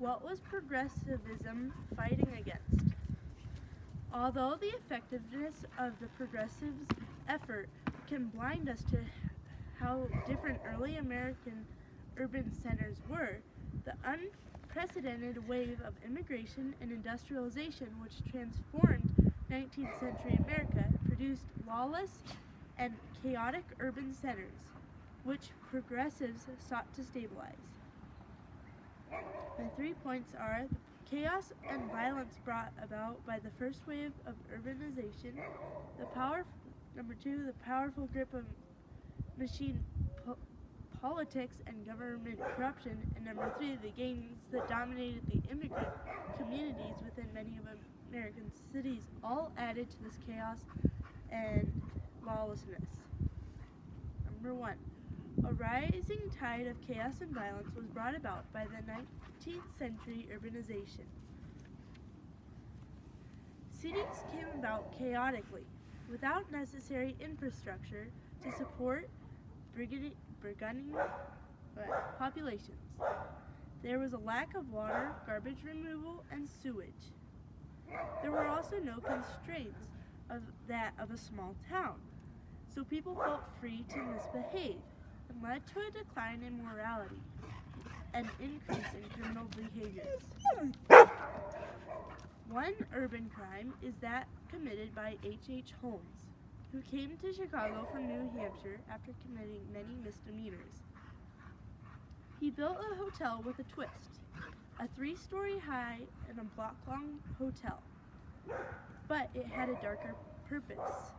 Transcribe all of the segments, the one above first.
What was progressivism fighting against? Although the effectiveness of the progressives' effort can blind us to how different early American urban centers were, the unprecedented wave of immigration and industrialization which transformed 19th century America produced lawless and chaotic urban centers, which progressives sought to stabilize. My 3 points are the chaos and violence brought about by the first wave of urbanization, number 2, the powerful grip of machine politics and government corruption, and number 3, the gangs that dominated the immigrant communities within many of American cities, all added to this chaos and lawlessness. Number 1. A rising tide of chaos and violence was brought about by the 19th century urbanization. Cities came about chaotically, without necessary infrastructure to support burgeoning populations. There was a lack of water, garbage removal, and sewage. There were also no constraints of that of a small town, so people felt free to misbehave, and led to a decline in morality and increase in criminal behaviors. One urban crime is that committed by H.H. Holmes, who came to Chicago from New Hampshire after committing many misdemeanors. He built a hotel with a twist, a 3-story high and a block-long hotel, but it had a darker purpose.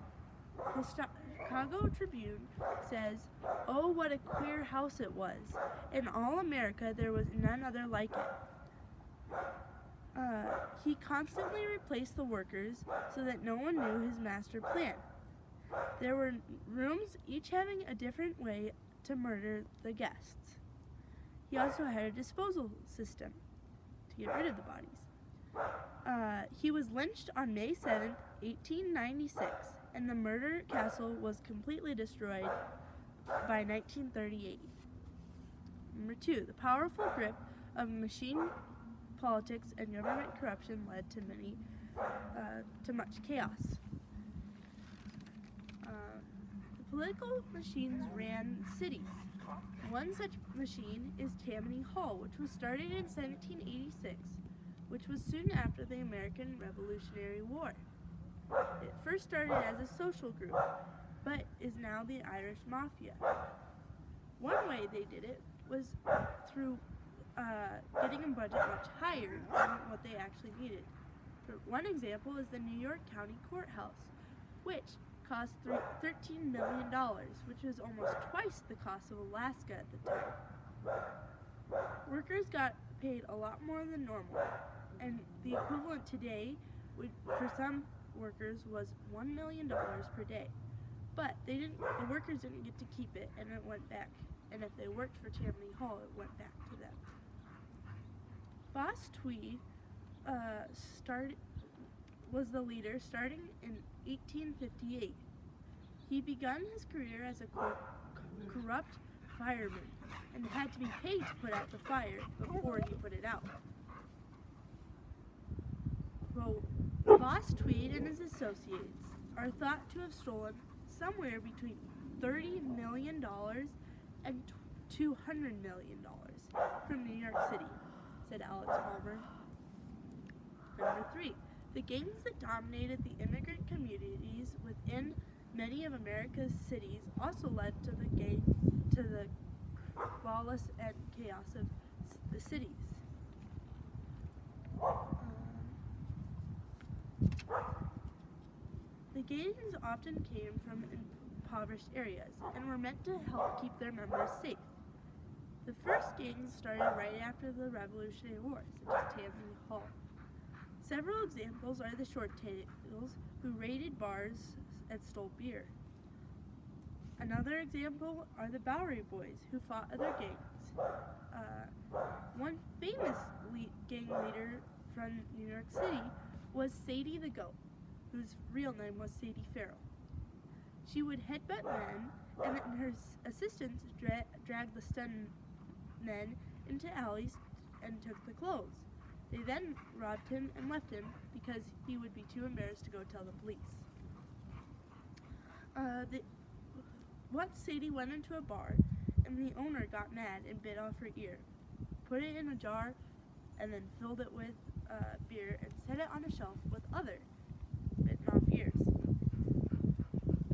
The Chicago Tribune says, "Oh, what a queer house it was. In all America there was none other like it." He constantly replaced the workers so that no one knew his master plan. There were rooms each having a different way to murder the guests. He also had a disposal system to get rid of the bodies. He was lynched on May 7, 1896, and the murder castle was completely destroyed by 1938. Number 2, the powerful grip of machine politics and government corruption led to much chaos. The political machines ran cities. One such machine is Tammany Hall, which was started in 1786, which was soon after the American Revolutionary War. It first started as a social group, but is now the Irish Mafia. One way they did it was through getting a budget much higher than what they actually needed. For one example is the New York County Courthouse, which cost $13 million, which was almost twice the cost of Alaska at the time. Workers got paid a lot more than normal, and the equivalent today for some workers was $1 million per day. But the workers didn't get to keep it, and it went back. And if they worked for Tammany Hall, it went back to them. Boss Tweed was the leader starting in 1858. He began his career as a corrupt fireman and had to be paid to put out the fire before he put it out. Well, Boss Tweed and his associates are thought to have stolen somewhere between $30 million and $200 million from New York City, said Alex Palmer. Number 3, the gangs that dominated the immigrant communities within many of America's cities also led to the lawless and chaos of the cities. The gangs often came from impoverished areas and were meant to help keep their members safe. The first gangs started right after the Revolutionary War, such as Tammany Hall. Several examples are the Short Tails, who raided bars and stole beer. Another example are the Bowery Boys, who fought other gangs. One famous gang leader from New York City was Sadie the Goat, whose real name was Sadie Farrell. She would headbutt men, and then her assistants dragged the stunned men into alleys and took the clothes. They then robbed him and left him because he would be too embarrassed to go tell the police. Once Sadie went into a bar, and the owner got mad and bit off her ear, put it in a jar, and then filled it with beer and set it on a shelf with other bitten off ears.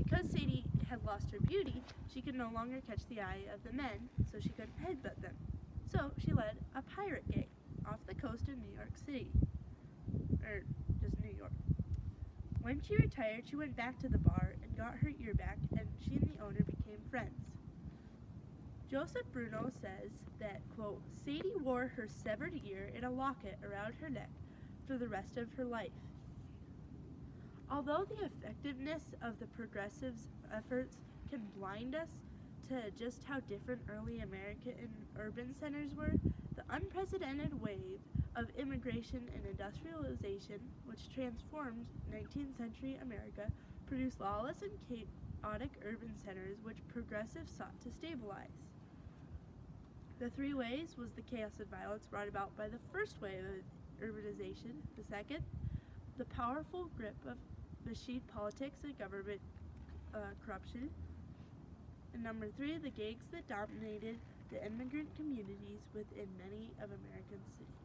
Because Sadie had lost her beauty, she could no longer catch the eye of the men, so she couldn't headbutt them. So she led a pirate gang off the coast of New York City, or just New York. When she retired, she went back to the bar and got her ear back, and she and the owner became friends. Joseph Bruno says that, quote, Sadie wore her severed ear in a locket around her neck for the rest of her life. Although the effectiveness of the Progressives' efforts can blind us to just how different early American urban centers were, the unprecedented wave of immigration and industrialization, which transformed 19th century America, produced lawless and chaotic urban centers which progressives sought to stabilize. The three ways was the chaos and violence brought about by the first wave of urbanization, the second, the powerful grip of machine politics and government corruption, and number three, the gangs that dominated the immigrant communities within many of American cities.